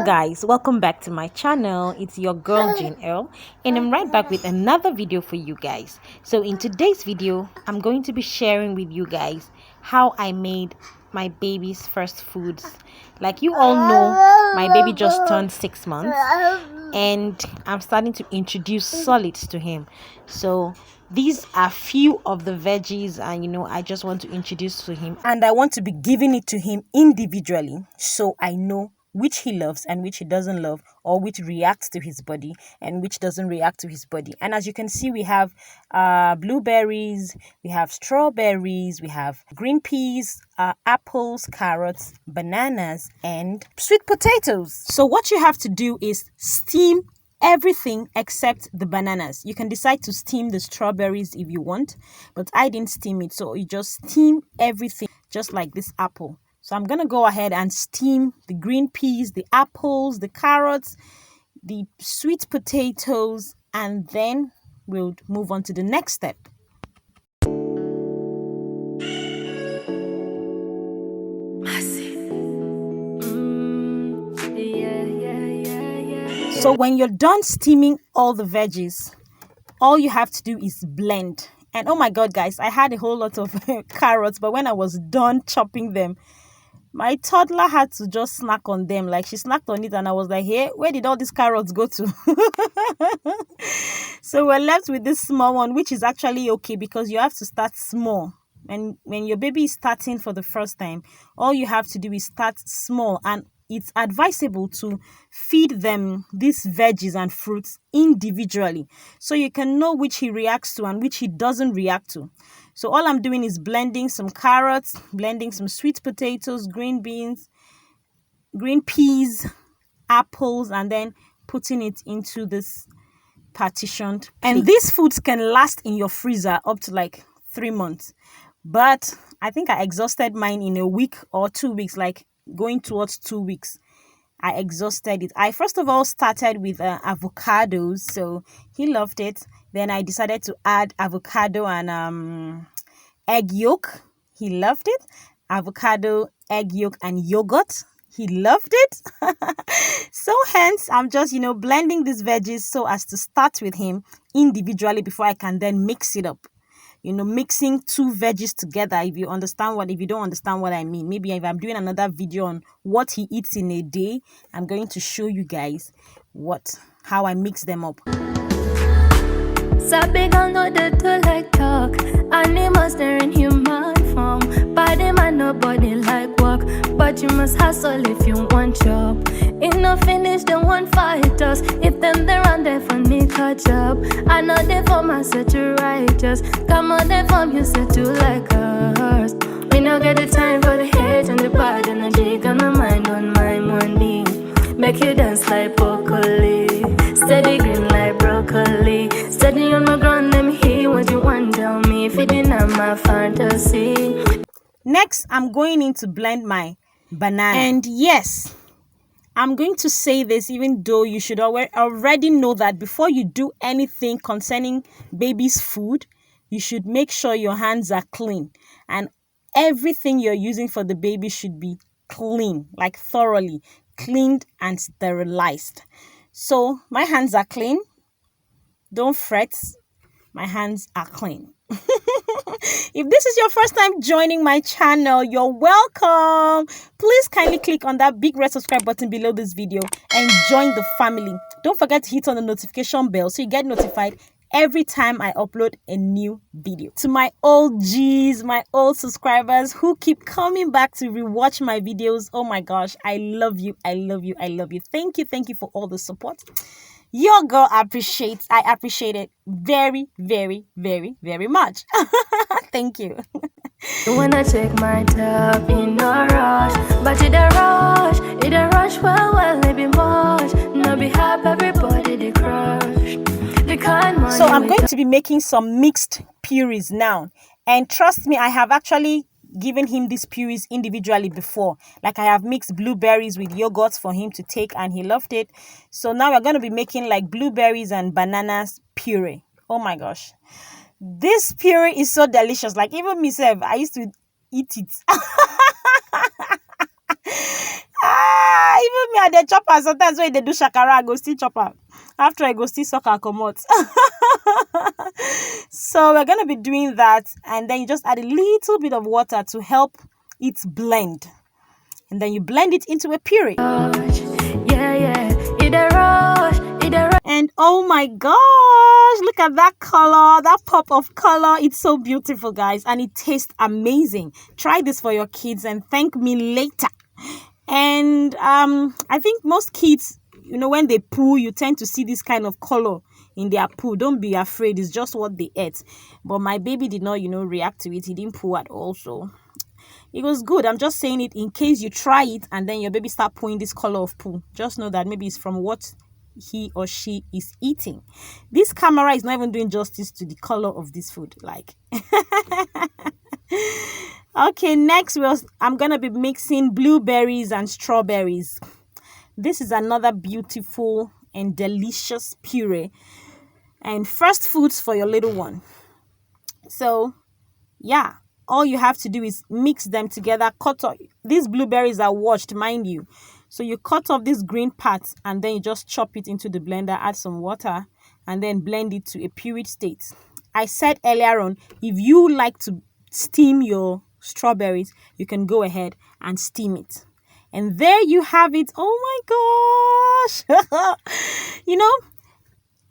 Hello guys, welcome back to my channel. It's your girl Earl, and I'm right back with another video for you guys. So in today's video, I'm going to be sharing with you guys how I made my baby's first foods. Like you all know, my baby just turned 6 months and I'm starting to introduce solids to him. So these are few of the veggies and I just want to introduce to him, and I want to be giving it to him individually so I know which he loves and which he doesn't love, or which reacts to his body and which doesn't react to his body. And as you can see, we have blueberries, we have strawberries, we have green peas, apples, carrots, bananas, and sweet potatoes. So what you have to do is steam everything except the bananas. You can decide to steam the strawberries if you want, but I didn't steam it, so you just steam everything just like this apple. So I'm going to go ahead and steam the green peas, the apples, the carrots, the sweet potatoes, and then we'll move on to the next step. So when you're done steaming all the veggies, all you have to do is blend. And oh my God, guys, I had a whole lot of carrots, but when I was done chopping them, my toddler had to just snack on them. Like she snacked on it and I was like, hey, where did all these carrots go to? So we're left with this small one, which is actually okay because you have to start small. And when your baby is starting for the first time, all you have to do is start small, and it's advisable to feed them these veggies and fruits individually so you can know which he reacts to and which he doesn't react to. So all I'm doing is blending some carrots, blending some sweet potatoes, green beans, green peas, apples, and then putting it into this partitioned plate. And these foods can last in your freezer up to like 3 months. But I think I exhausted mine in a week or 2 weeks, like going towards 2 weeks. I exhausted it. I first of all started with avocados, so he loved it. Then I decided to add avocado and egg yolk. He loved it. Avocado, egg yolk, and yogurt. He loved it. So hence, I'm just, blending these veggies so as to start with him individually before I can then mix it up. Mixing two veggies together, if you don't understand what I mean. Maybe if I'm doing another video on what he eats in a day, I'm going to show you guys how I mix them up. Sabi gal know they do like talk. Animals they're in human form. Body man nobody like work, but you must hustle if you want job. If no finish they won't fight us. If them they run there for me catch up. I know they for my set to righteous. Come on they from you set to like us. We no get the time for the hate and the bad energy. Got my mind on my money. Make you dance like broccoli. Steady green like broccoli. Steady on my ground, let me hear what you want. Tell me if it didn't my fantasy. Next, I'm going in to blend my banana. And yes, I'm going to say this even though you should already know that before you do anything concerning baby's food, you should make sure your hands are clean. And everything you're using for the baby should be clean, like thoroughly cleaned and sterilized. So my hands are clean. Don't fret. My hands are clean. If this is your first time joining my channel, you're welcome. Please kindly click on that big red subscribe button below this video and join the family. Don't forget to hit on the notification bell so you get notified every time I upload a new video. To my old G's, my old subscribers who keep coming back to rewatch my videos, oh my gosh, I love you, I love you, I love you. Thank you for all the support. Your girl I appreciate it very, very, very, very much. Thank you. When I take my top in a rush, but it a rush, well, it be much. No be happy, everybody they crush. So I'm going to be making some mixed purees now. And trust me, I have actually given him these purees individually before. Like I have mixed blueberries with yogurt for him to take and he loved it. So now we're going to be making like blueberries and bananas puree. Oh my gosh. This puree is so delicious. Like even myself, I used to eat it. Even me and the chopper sometimes when they do shakara, I go still chopper. After I go still suck and come out. So we're gonna be doing that, and then you just add a little bit of water to help it blend. And then you blend it into a puree. And oh my gosh, look at that color, that pop of color. It's so beautiful, guys, and it tastes amazing. Try this for your kids and thank me later. And I think most kids, when they poo, you tend to see this kind of color in their poo. Don't be afraid, it's just what they ate. But my baby did not, react to it. He didn't poo at all, so it was good. I'm just saying it in case you try it and then your baby start pooing this color of poo. Just know that maybe it's from what he or she is eating. This camera is not even doing justice to the color of this food. Like, okay, next I'm gonna be mixing blueberries and strawberries. This is another beautiful and delicious puree and first foods for your little one. So yeah, all you have to do is mix them together. Cut off these blueberries are washed, mind you. So you cut off this green part and then you just chop it into the blender, add some water, and then blend it to a puree state. I said earlier on, if you like to steam your strawberries, you can go ahead and steam it. And there you have it. Oh my gosh.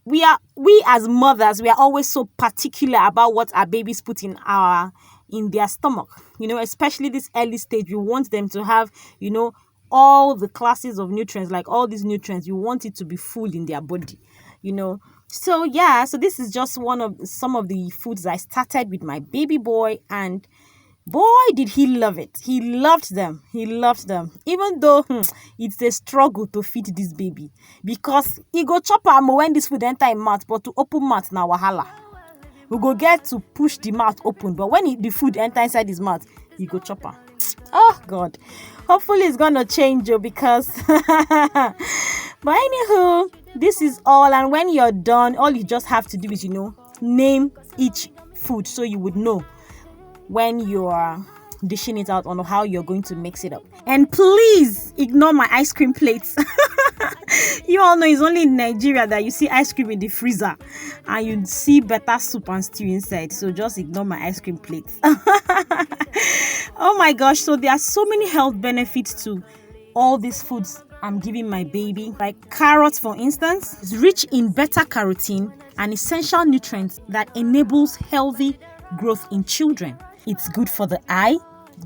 We as mothers, we are always so particular about what our babies put in their stomach. Especially this early stage, we want them to have, all the classes of nutrients, like all these nutrients, you want it to be full in their body, So yeah, so this is just some of the foods I started with my baby boy, and boy, did he love it. He loved them. Even though it's a struggle to feed this baby, because he go chop am when this food enter in mouth, but to open mouth na wahala. We go get to push the mouth open, but when the food enter inside his mouth, he go chop am. Oh God, hopefully it's gonna change, because but anywho, this is all. And when you're done, all you just have to do is name each food, so you would know when you are dishing it out on how you're going to mix it up. And please ignore my ice cream plates. You all know it's only in Nigeria that you see ice cream in the freezer and you see better soup and stew inside. So just ignore my ice cream plates. Oh my gosh, so there are so many health benefits to all these foods I'm giving my baby. Like carrots, for instance, is rich in beta-carotene, an essential nutrient that enables healthy growth in children. It's good for the eye,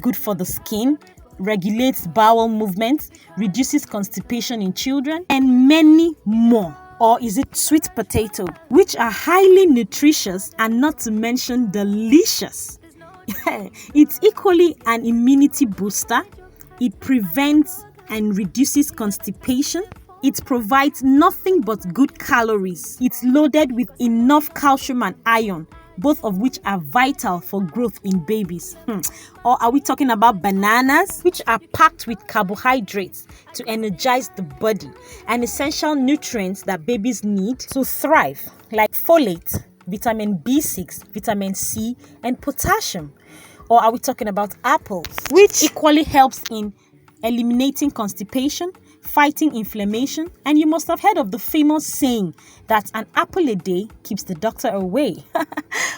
good for the skin, regulates bowel movements, reduces constipation in children, and many more. Or is it sweet potato, which are highly nutritious and not to mention delicious. It's equally an immunity booster. It prevents and reduces constipation. It provides nothing but good calories. It's loaded with enough calcium and iron, both of which are vital for growth in babies. Or are we talking about bananas, which are packed with carbohydrates to energize the body and essential nutrients that babies need to thrive, like folate, vitamin B6, vitamin C, and potassium? Or are we talking about apples, which equally helps in eliminating constipation, fighting inflammation? And you must have heard of the famous saying that an apple a day keeps the doctor away.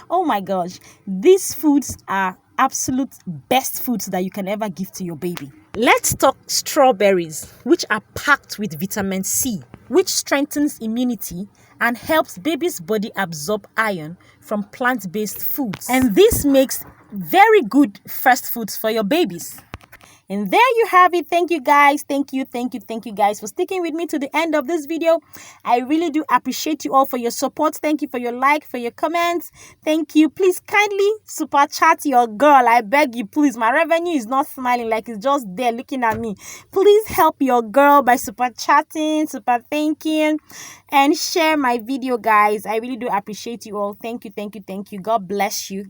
Oh my gosh, these foods are absolute best foods that you can ever give to your baby. Let's talk strawberries, which are packed with vitamin C, which strengthens immunity and helps baby's body absorb iron from plant-based foods. And this makes very good first foods for your babies. And there you have it. Thank you guys. Thank you guys for sticking with me to the end of this video. I really do appreciate you all for your support. Thank you for your like, for your comments. Thank you. Please kindly super chat your girl. I beg you, please. My revenue is not smiling, like it's just there looking at me. Please help your girl by super chatting, super thanking, and share my video, guys. I really do appreciate you all. Thank you. God bless you.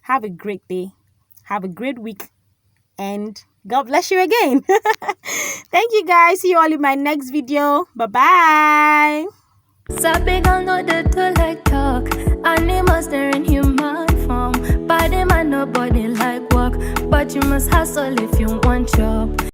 Have a great day. Have a great week. And God bless you again. Thank you guys. See you all in my next video. Bye-bye. Sabi gon' know the two like talk. Animals they're in human form. Body man nobody like walk. But you must hustle if you want job.